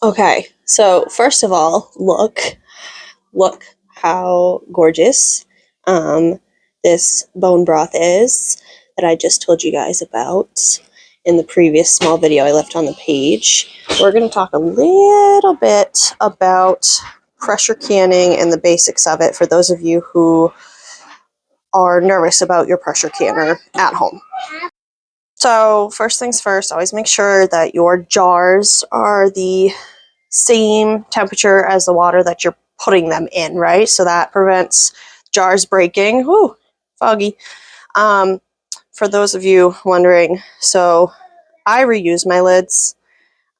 Okay, so first of all, look how gorgeous um, this bone broth is that I just told you guys about in the previous small video I left on the page. We're going to talk a little bit about pressure canning and the basics of it for those of you who are nervous about your pressure canner at home. So first things first, always make sure that your jars are the same temperature as the water that you're putting them in, right? So that prevents jars breaking. Whoo, foggy. Um, for those of you wondering, so I reuse my lids.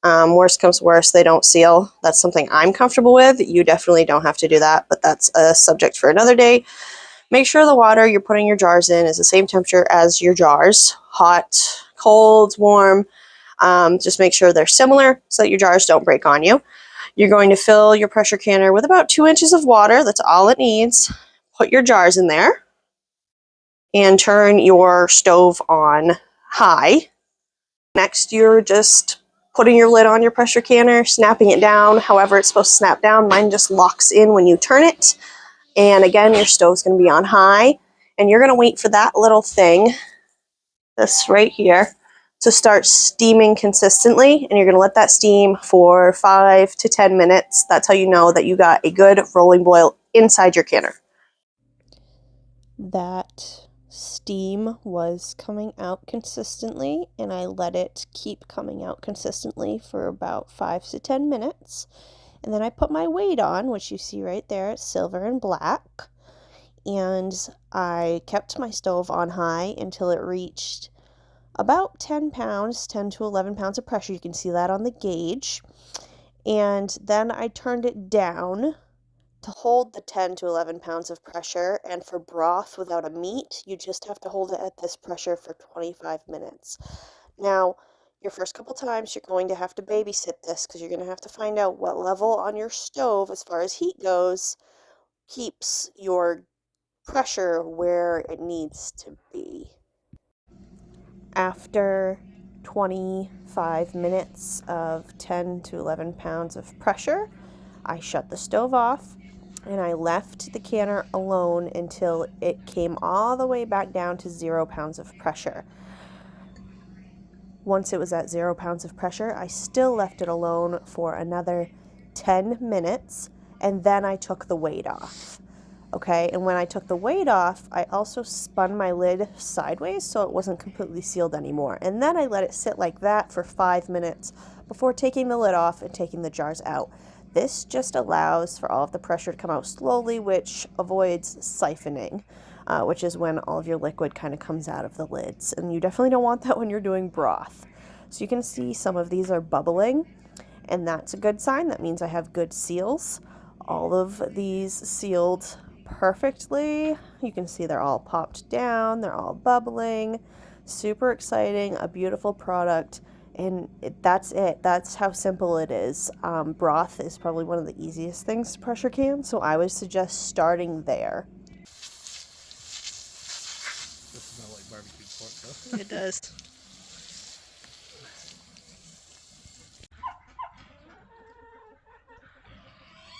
Worst comes worst, they don't seal. That's something I'm comfortable with. You definitely don't have to do that, but that's a subject for another day. Make sure the water you're putting your jars in is the same temperature as your jars. Hot, cold, warm. Just make sure they're similar so that your jars don't break on you. You're going to fill your pressure canner with about 2 inches of water. That's all it needs. Put your jars in there and turn your stove on high. Next, you're just putting your lid on your pressure canner, snapping it down however it's supposed to snap down. Mine just locks in when you turn it. And again, your stove's going to be on high. And you're going to wait for that little thing, this right here, to start steaming consistently, and you're going to let that steam for 5 to 10 minutes. That's how you know that you got a good rolling boil inside your canner. That steam was coming out consistently, and I let it keep coming out consistently for about 5 to 10 minutes. And then I put my weight on, which you see right there, it's silver and black. And I kept my stove on high until it reached about 10 pounds, 10 to 11 pounds of pressure. You can see that on the gauge. And then I turned it down to hold the 10 to 11 pounds of pressure. And for broth without a meat, you just have to hold it at this pressure for 25 minutes. Now, your first couple times, you're going to have to babysit this because you're going to have to find out what level on your stove, as far as heat goes, keeps your pressure where it needs to be. After 25 minutes of 10 to 11 pounds of pressure, I shut the stove off and I left the canner alone until it came all the way back down to 0 pounds of pressure. Once it was at 0 pounds of pressure, I still left it alone for another 10 minutes, and then I took the weight off. Okay, and when I took the weight off, I also spun my lid sideways so it wasn't completely sealed anymore. And then I let it sit like that for 5 minutes before taking the lid off and taking the jars out. This just allows for all of the pressure to come out slowly, which avoids siphoning, which is when all of your liquid kind of comes out of the lids. And you definitely don't want that when you're doing broth. So you can see some of these are bubbling, and that's a good sign. That means I have good seals. All of these sealed perfectly. You can see they're all popped down, they're all bubbling. Super exciting, a beautiful product, and that's it. That's how simple it is. Broth is probably one of the easiest things to pressure can, so I would suggest starting there. This smells like barbecue pork, though. It does.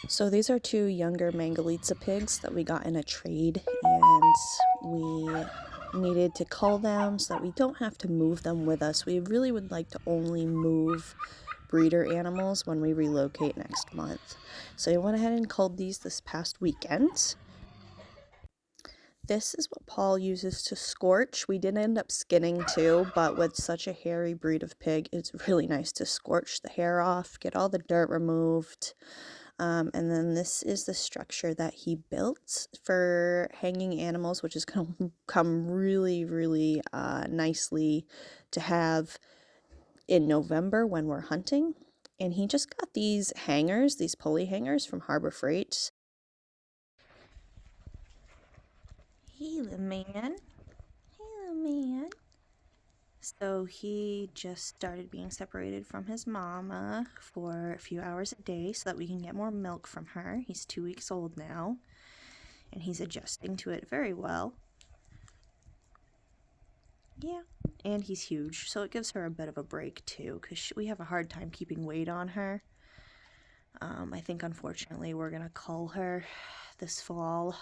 So these are two younger Mangalitsa pigs that we got in a trade, and we needed to cull them so that we don't have to move them with us. We really would like to only move breeder animals when we relocate next month. So I went ahead and culled these this past weekend. This is what Paul uses to scorch. We did end up skinning too, but with such a hairy breed of pig, it's really nice to scorch the hair off, get all the dirt removed. And then this is the structure that he built for hanging animals, which is going to come really, really nicely to have in November when we're hunting. And he just got these hangers, these pulley hangers from Harbor Freight. Hey, little man. Hey, little man. So he just started being separated from his mama for a few hours a day so that we can get more milk from her. He's 2 weeks old now, and he's adjusting to it very well. Yeah, and he's huge, so it gives her a bit of a break too, because we have a hard time keeping weight on her. I think unfortunately we're gonna cull her this fall.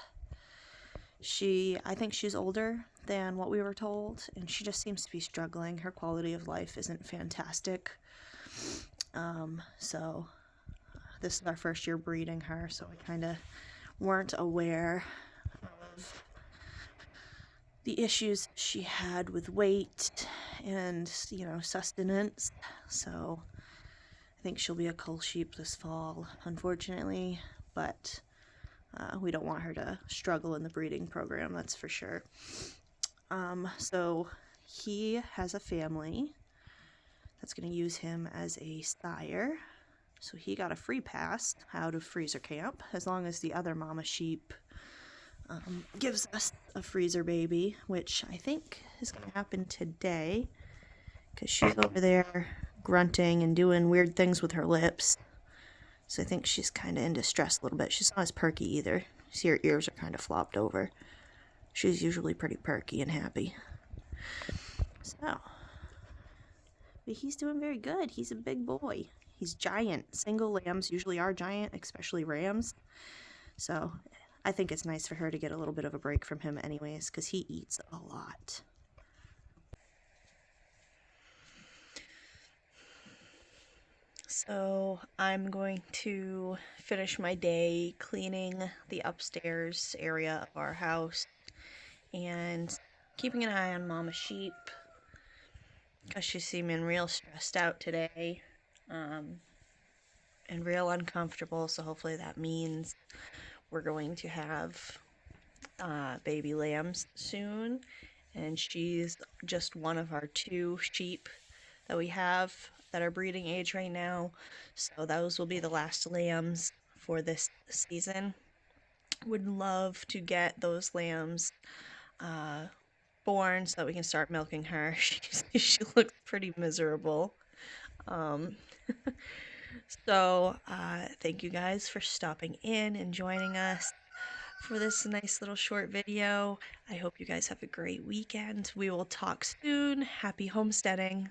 I think she's older than what we were told, and she just seems to be struggling. Her quality of life isn't fantastic. So this is our first year breeding her, so we kind of weren't aware of the issues she had with weight and, sustenance. So I think she'll be a cull sheep this fall, unfortunately, but we don't want her to struggle in the breeding program, that's for sure. So he has a family that's going to use him as a sire. So he got a free pass out of freezer camp, as long as the other mama sheep gives us a freezer baby, which I think is going to happen today, because she's over there grunting and doing weird things with her lips. So I think she's kind of in distress a little bit. She's not as perky either. See, her ears are kind of flopped over. She's usually pretty perky and happy. So, but he's doing very good. He's a big boy. He's giant. Single lambs usually are giant, especially rams. So I think it's nice for her to get a little bit of a break from him anyways, because he eats a lot. So I'm going to finish my day cleaning the upstairs area of our house and keeping an eye on Mama Sheep, because she's seeming real stressed out today, and real uncomfortable. So hopefully that means we're going to have baby lambs soon, and she's just one of our 2 sheep that we have that are breeding age right now. So those will be the last lambs for this season. Would love to get those lambs born so that we can start milking her. She looks pretty miserable. So thank you guys for stopping in and joining us for this nice little short video. I hope you guys have a great weekend. We will talk soon. Happy homesteading.